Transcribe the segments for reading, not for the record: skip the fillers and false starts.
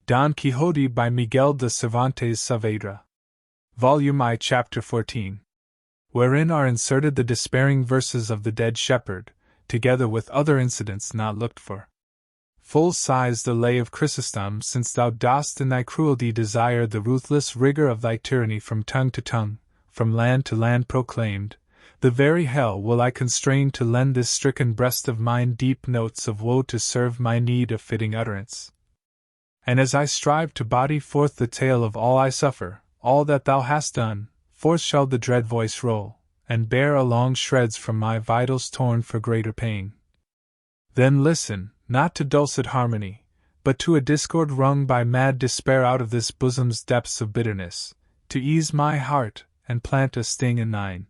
Don Quixote by Miguel de Cervantes Saavedra. Volume I, Chapter 14. Wherein are inserted the despairing verses of the dead shepherd, together with other incidents not looked for. Full sighs the lay of Chrysostom, since thou dost in thy cruelty desire the ruthless rigor of thy tyranny from tongue to tongue, from land to land proclaimed. The very hell will I constrain to lend this stricken breast of mine deep notes of woe to serve my need of fitting utterance. And as I strive to body forth the tale of all I suffer, all that thou hast done, forth shall the dread voice roll, and bear along shreds from my vitals torn for greater pain. Then listen, not to dulcet harmony, but to a discord wrung by mad despair out of this bosom's depths of bitterness, to ease my heart, and plant a sting in thine.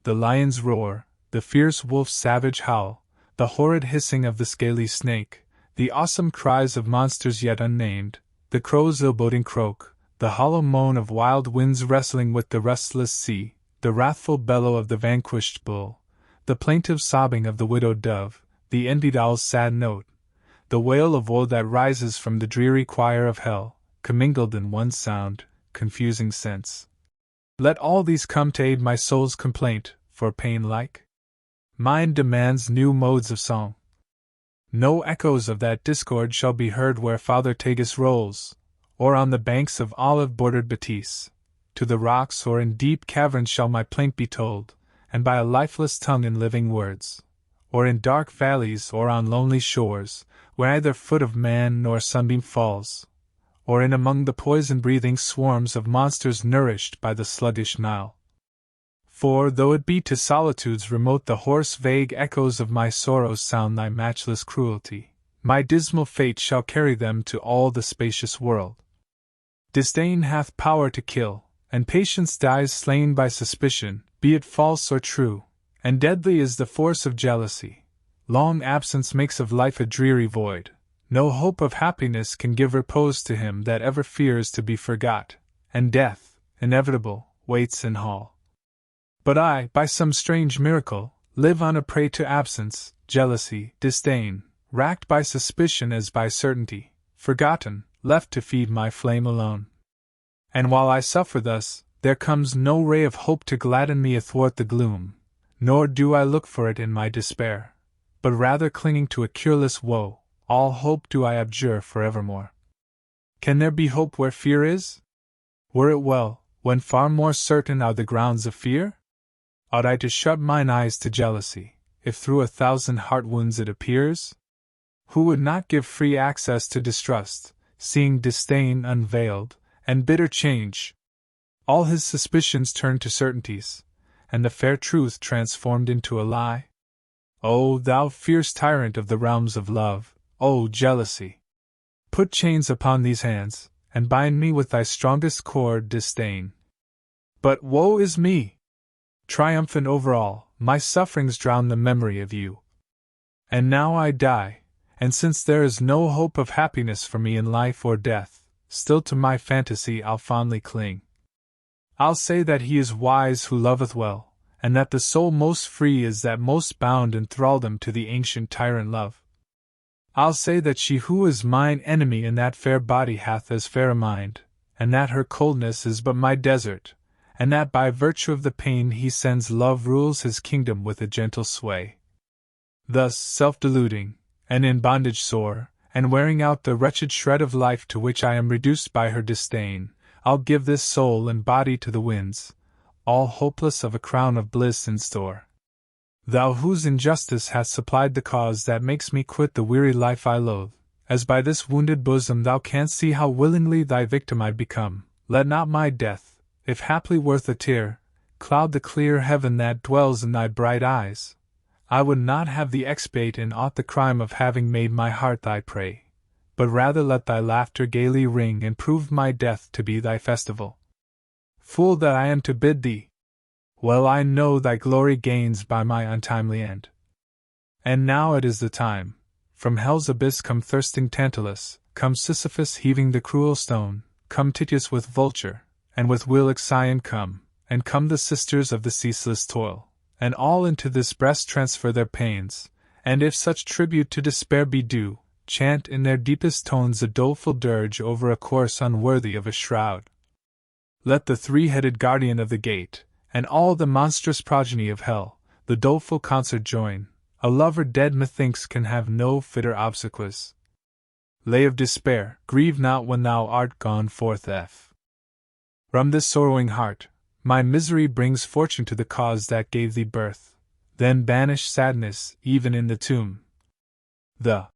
The lion's roar, the fierce wolf's savage howl, the horrid hissing of the scaly snake, the awesome cries of monsters yet unnamed, the crow's ill-boding croak, the hollow moan of wild winds wrestling with the restless sea, the wrathful bellow of the vanquished bull, the plaintive sobbing of the widowed dove, the envied owl's sad note, the wail of woe that rises from the dreary choir of hell, commingled in one sound, confusing sense. Let all these come to aid my soul's complaint, for pain like mine demands new modes of song. No echoes of that discord shall be heard where Father Tagus rolls, or on the banks of olive-bordered Batis. To the rocks or in deep caverns shall my plaint be told, and by a lifeless tongue in living words. Or in dark valleys or on lonely shores, where neither foot of man nor sunbeam falls. Or in among the poison-breathing swarms of monsters nourished by the sluggish Nile. For, though it be to solitudes remote the hoarse vague echoes of my sorrows sound thy matchless cruelty, my dismal fate shall carry them to all the spacious world. Disdain hath power to kill, and patience dies slain by suspicion, be it false or true, and deadly is the force of jealousy. Long absence makes of life a dreary void, no hope of happiness can give repose to him that ever fears to be forgot, and death, inevitable, waits in hall. But I, by some strange miracle, live on a prey to absence, jealousy, disdain, racked by suspicion as by certainty, forgotten, left to feed my flame alone. And while I suffer thus, there comes no ray of hope to gladden me athwart the gloom, nor do I look for it in my despair, but rather clinging to a cureless woe, all hope do I abjure forevermore. Can there be hope where fear is? Were it well, when far more certain are the grounds of fear? Ought I to shut mine eyes to jealousy, if through 1,000 heart wounds it appears? Who would not give free access to distrust, seeing disdain unveiled, and bitter change? All his suspicions turned to certainties, and the fair truth transformed into a lie? O thou fierce tyrant of the realms of love, O jealousy! Put chains upon these hands, and bind me with thy strongest cord, disdain. But woe is me! Triumphant over all, my sufferings drown the memory of you. And now I die, and since there is no hope of happiness for me in life or death, still to my fantasy I'll fondly cling. I'll say that he is wise who loveth well, and that the soul most free is that most bound in thraldom to the ancient tyrant love. I'll say that she who is mine enemy in that fair body hath as fair a mind, and that her coldness is but my desert, and that by virtue of the pain he sends love rules his kingdom with a gentle sway. Thus, self-deluding, and in bondage sore, and wearing out the wretched shred of life to which I am reduced by her disdain, I'll give this soul and body to the winds, all hopeless of a crown of bliss in store. Thou whose injustice hath supplied the cause that makes me quit the weary life I loathe, as by this wounded bosom thou canst see how willingly thy victim I'd become, let not my death, if haply worth a tear, cloud the clear heaven that dwells in thy bright eyes. I would not have thee expiate in aught the crime of having made my heart thy prey, but rather let thy laughter gaily ring and prove my death to be thy festival. Fool that I am to bid thee! Well I know thy glory gains by my untimely end. And now it is the time. From hell's abyss come thirsting Tantalus, come Sisyphus heaving the cruel stone, come Tityus with vulture, and with will Ixion come, and come the sisters of the ceaseless toil, and all into this breast transfer their pains, and if such tribute to despair be due, chant in their deepest tones a doleful dirge over a course unworthy of a shroud. Let the three-headed guardian of the gate, and all the monstrous progeny of hell, the doleful concert join. A lover dead methinks can have no fitter obsequies. Lay of despair, grieve not when thou art gone forth. From this sorrowing heart, my misery brings fortune to the cause that gave thee birth. Then banish sadness, even in the tomb. The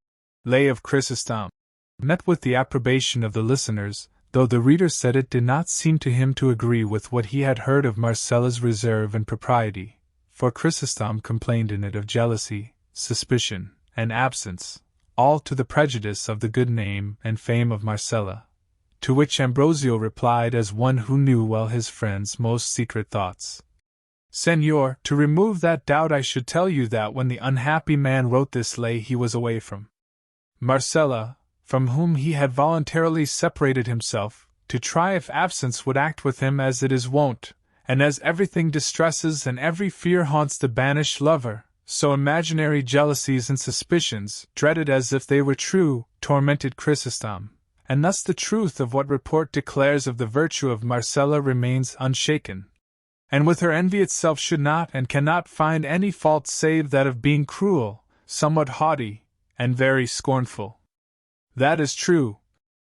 Lay of Chrysostom met with the approbation of the listeners, though the reader said it did not seem to him to agree with what he had heard of Marcella's reserve and propriety, for Chrysostom complained in it of jealousy, suspicion, and absence, all to the prejudice of the good name and fame of Marcella, to which Ambrosio replied as one who knew well his friend's most secret thoughts. Senor, to remove that doubt I should tell you that when the unhappy man wrote this lay he was away from Marcella, from whom he had voluntarily separated himself, to try if absence would act with him as it is wont, and as everything distresses and every fear haunts the banished lover, so imaginary jealousies and suspicions, dreaded as if they were true, tormented Chrysostom, and thus the truth of what report declares of the virtue of Marcella remains unshaken. And with her envy itself should not and cannot find any fault save that of being cruel, somewhat haughty, and very scornful. That is true,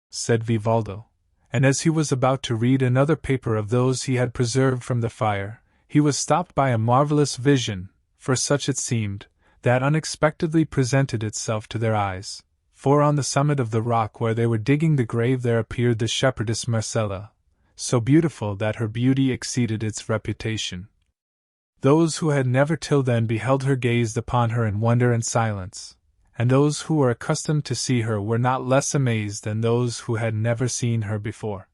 said Vivaldo, and as he was about to read another paper of those he had preserved from the fire, he was stopped by a marvelous vision, for such it seemed, that unexpectedly presented itself to their eyes. For on the summit of the rock where they were digging the grave there appeared the shepherdess Marcella, so beautiful that her beauty exceeded its reputation. Those who had never till then beheld her gazed upon her in wonder and silence, and those who were accustomed to see her were not less amazed than those who had never seen her before.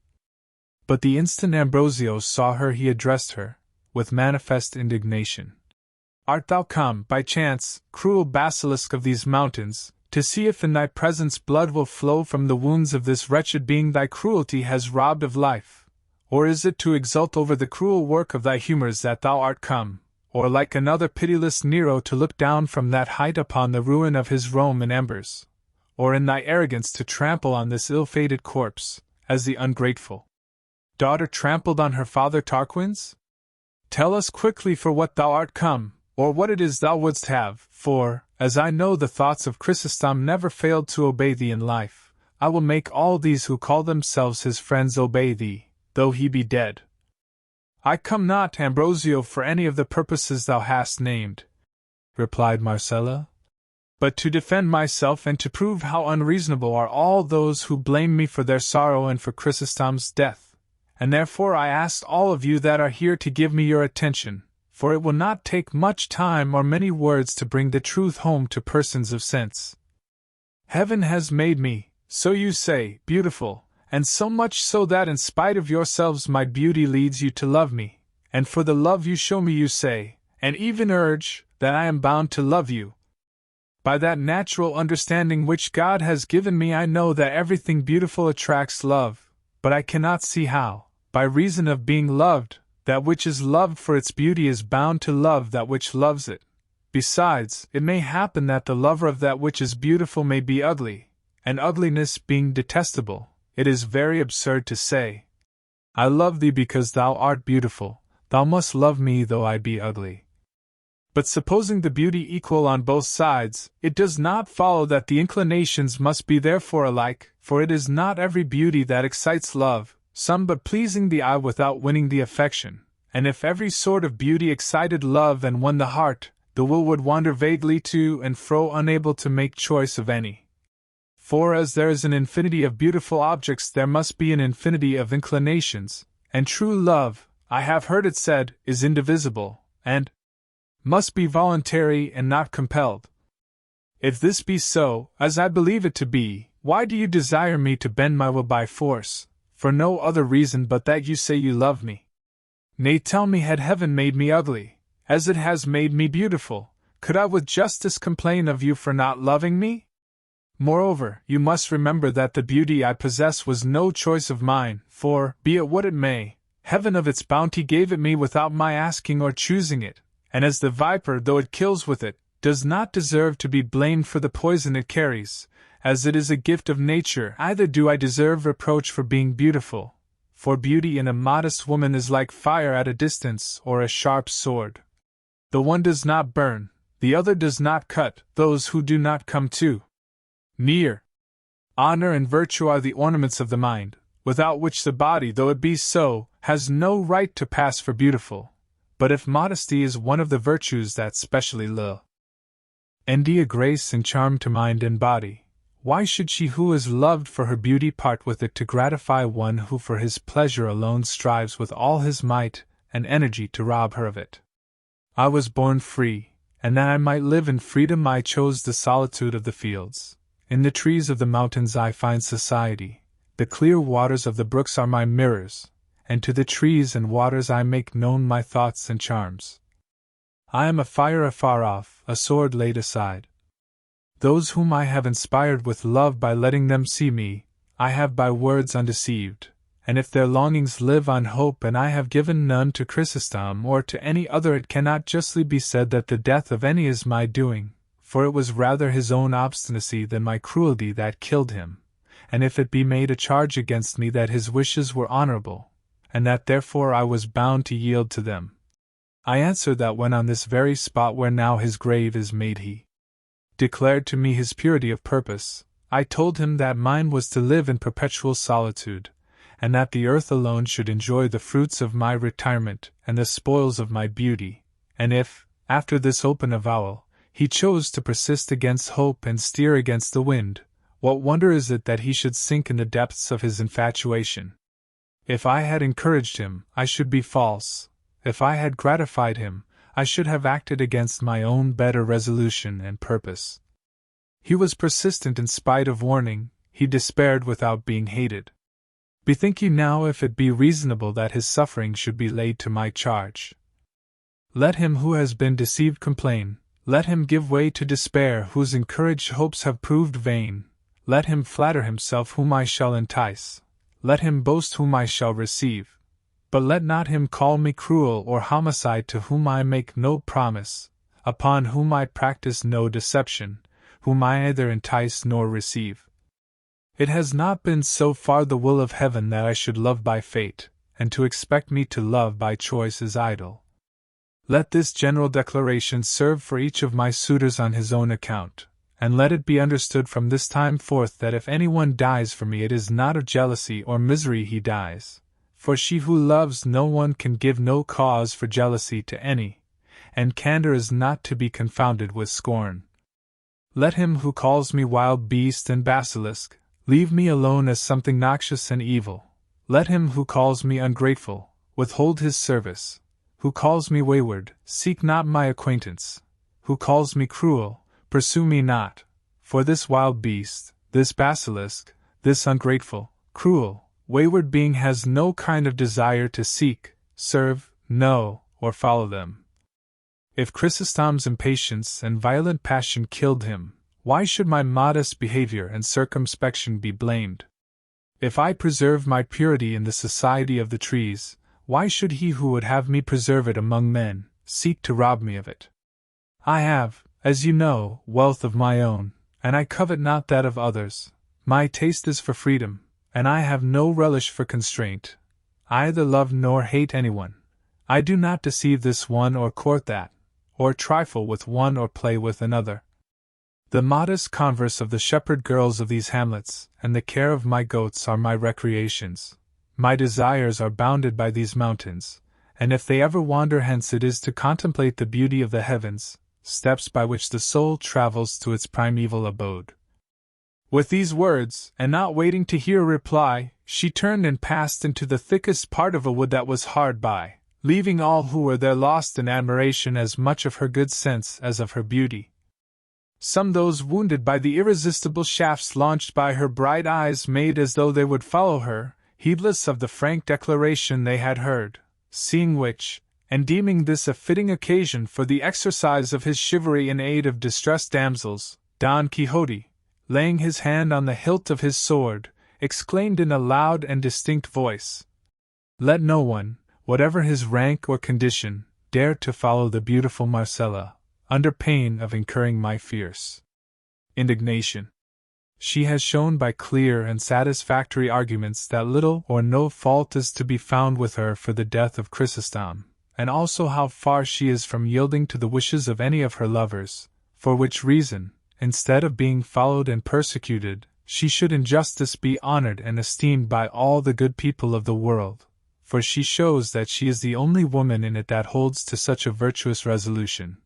But the instant Ambrosio saw her he addressed her, with manifest indignation. Art thou come, by chance, cruel basilisk of these mountains, to see if in thy presence blood will flow from the wounds of this wretched being thy cruelty has robbed of life? Or is it to exult over the cruel work of thy humors that thou art come, or like another pitiless Nero to look down from that height upon the ruin of his Rome in embers? Or in thy arrogance to trample on this ill-fated corpse, as the ungrateful daughter trampled on her father Tarquin's? Tell us quickly for what thou art come, or what it is thou wouldst have, for, as I know the thoughts of Chrysostom never failed to obey thee in life, I will make all these who call themselves his friends obey thee, though he be dead. I come not, Ambrosio, for any of the purposes thou hast named, replied Marcella, but to defend myself and to prove how unreasonable are all those who blame me for their sorrow and for Chrysostom's death, and therefore I ask all of you that are here to give me your attention, for it will not take much time or many words to bring the truth home to persons of sense. Heaven has made me, so you say, beautiful, and so much so that in spite of yourselves my beauty leads you to love me, and for the love you show me you say, and even urge, that I am bound to love you. By that natural understanding which God has given me I know that everything beautiful attracts love, but I cannot see how, by reason of being loved, that which is loved for its beauty is bound to love that which loves it. Besides, it may happen that the lover of that which is beautiful may be ugly, and ugliness being detestable, it is very absurd to say, I love thee because thou art beautiful, thou must love me though I be ugly. But supposing the beauty equal on both sides, it does not follow that the inclinations must be therefore alike, for it is not every beauty that excites love, some but pleasing the eye without winning the affection, and if every sort of beauty excited love and won the heart, the will would wander vaguely to and fro unable to make choice of any. For as there is an infinity of beautiful objects there must be an infinity of inclinations, and true love, I have heard it said, is indivisible, and must be voluntary and not compelled. If this be so, as I believe it to be, why do you desire me to bend my will by force, for no other reason but that you say you love me? Nay, tell me, had heaven made me ugly, as it has made me beautiful, could I with justice complain of you for not loving me? Moreover, you must remember that the beauty I possess was no choice of mine, for, be it what it may, heaven of its bounty gave it me without my asking or choosing it, and as the viper, though it kills with it, does not deserve to be blamed for the poison it carries, As it is a gift of nature, neither do I deserve reproach for being beautiful, for beauty in a modest woman is like fire at a distance or a sharp sword. The one does not burn, the other does not cut those who do not come too near. Honor and virtue are the ornaments of the mind, without which the body, though it be so, has no right to pass for beautiful. But if modesty is one of the virtues that specially lend a grace and charm to mind and body, why should she who is loved for her beauty part with it to gratify one who for his pleasure alone strives with all his might and energy to rob her of it? I was born free, and that I might live in freedom I chose the solitude of the fields. In the trees of the mountains I find society, the clear waters of the brooks are my mirrors, and to the trees and waters I make known my thoughts and charms. I am a fire afar off, a sword laid aside. Those whom I have inspired with love by letting them see me, I have by words undeceived, and if their longings live on hope and I have given none to Chrysostom or to any other, it cannot justly be said that the death of any is my doing, for it was rather his own obstinacy than my cruelty that killed him, and if it be made a charge against me that his wishes were honorable, and that therefore I was bound to yield to them, I answer that when on this very spot where now his grave is made he declared to me his purity of purpose, I told him that mine was to live in perpetual solitude, and that the earth alone should enjoy the fruits of my retirement and the spoils of my beauty, and if, after this open avowal, he chose to persist against hope and steer against the wind, what wonder is it that he should sink in the depths of his infatuation? If I had encouraged him, I should be false; if I had gratified him, I should have acted against my own better resolution and purpose. He was persistent in spite of warning, he despaired without being hated. Bethink you now if it be reasonable that his suffering should be laid to my charge. Let him who has been deceived complain, let him give way to despair whose encouraged hopes have proved vain, let him flatter himself whom I shall entice, let him boast whom I shall receive. But let not him call me cruel or homicide to whom I make no promise, upon whom I practice no deception, whom I neither entice nor receive. It has not been so far the will of heaven that I should love by fate, and to expect me to love by choice is idle. Let this general declaration serve for each of my suitors on his own account, and let it be understood from this time forth that if anyone dies for me it is not of jealousy or misery he dies. For she who loves no one can give no cause for jealousy to any, and candor is not to be confounded with scorn. Let him who calls me wild beast and basilisk leave me alone as something noxious and evil. Let him who calls me ungrateful withhold his service. Who calls me wayward, seek not my acquaintance. Who calls me cruel, pursue me not. For this wild beast, this basilisk, this ungrateful, cruel, wayward being has no kind of desire to seek, serve, know, or follow them. If Chrysostom's impatience and violent passion killed him, why should my modest behavior and circumspection be blamed? If I preserve my purity in the society of the trees, why should he who would have me preserve it among men seek to rob me of it? I have, as you know, wealth of my own, and I covet not that of others. My taste is for freedom, and I have no relish for constraint. I either love nor hate anyone. I do not deceive this one or court that, or trifle with one or play with another. The modest converse of the shepherd girls of these hamlets, and the care of my goats are my recreations. My desires are bounded by these mountains, and if they ever wander hence it is to contemplate the beauty of the heavens, steps by which the soul travels to its primeval abode. With these words, and not waiting to hear a reply, she turned and passed into the thickest part of a wood that was hard by, leaving all who were there lost in admiration as much of her good sense as of her beauty. Some those wounded by the irresistible shafts launched by her bright eyes made as though they would follow her, heedless of the frank declaration they had heard, seeing which, and deeming this a fitting occasion for the exercise of his chivalry in aid of distressed damsels, Don Quixote, laying his hand on the hilt of his sword, exclaimed in a loud and distinct voice, "Let no one, whatever his rank or condition, dare to follow the beautiful Marcella, under pain of incurring my fierce indignation." she has shown by clear and satisfactory arguments that little or no fault is to be found with her for the death of Chrysostom, and also how far she is from yielding to the wishes of any of her lovers, for which reason, instead of being followed and persecuted, she should in justice be honored and esteemed by all the good people of the world, for she shows that she is the only woman in it that holds to such a virtuous resolution.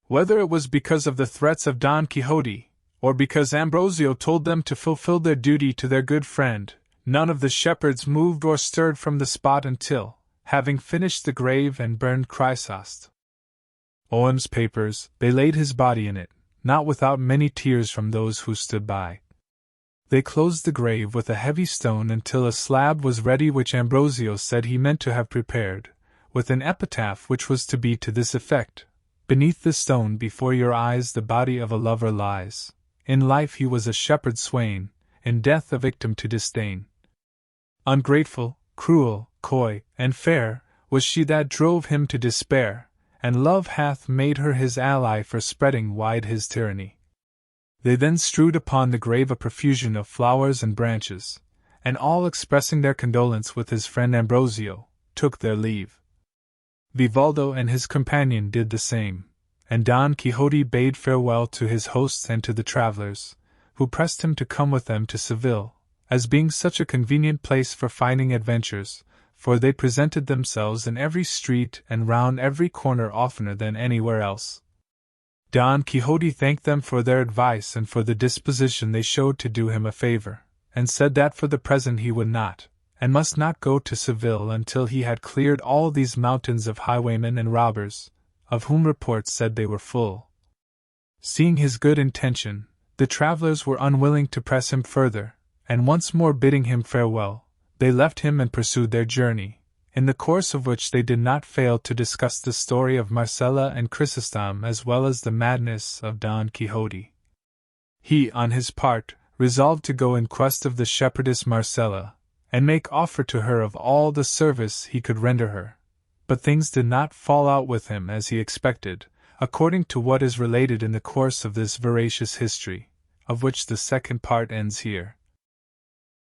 Whether it was because of the threats of Don Quixote, or because Ambrosio told them to fulfill their duty to their good friend, none of the shepherds moved or stirred from the spot until, having finished the grave and burned Chrysost Owen's papers, they laid his body in it, not without many tears from those who stood by. They closed the grave with a heavy stone until a slab was ready which Ambrosio said he meant to have prepared, with an epitaph which was to be to this effect: "Beneath the stone before your eyes the body of a lover lies. In life he was a shepherd swain, in death a victim to disdain. Ungrateful, cruel, coy, and fair, was she that drove him to despair, and love hath made her his ally for spreading wide his tyranny." They then strewed upon the grave a profusion of flowers and branches, and all expressing their condolence with his friend Ambrosio, took their leave. Vivaldo and his companion did the same, and Don Quixote bade farewell to his hosts and to the travelers, who pressed him to come with them to Seville, as being such a convenient place for finding adventures, for they presented themselves in every street and round every corner oftener than anywhere else. Don Quixote thanked them for their advice and for the disposition they showed to do him a favor, and said that for the present he would not, and must not go to Seville until he had cleared all these mountains of highwaymen and robbers, of whom reports said they were full. Seeing his good intention, the travelers were unwilling to press him further, and once more bidding him farewell, they left him and pursued their journey, in the course of which they did not fail to discuss the story of Marcella and Chrysostom as well as the madness of Don Quixote. He, on his part, resolved to go in quest of the shepherdess Marcella, and make offer to her of all the service he could render her. But things did not fall out with him as he expected, according to what is related in the course of this veracious history, of which the second part ends here.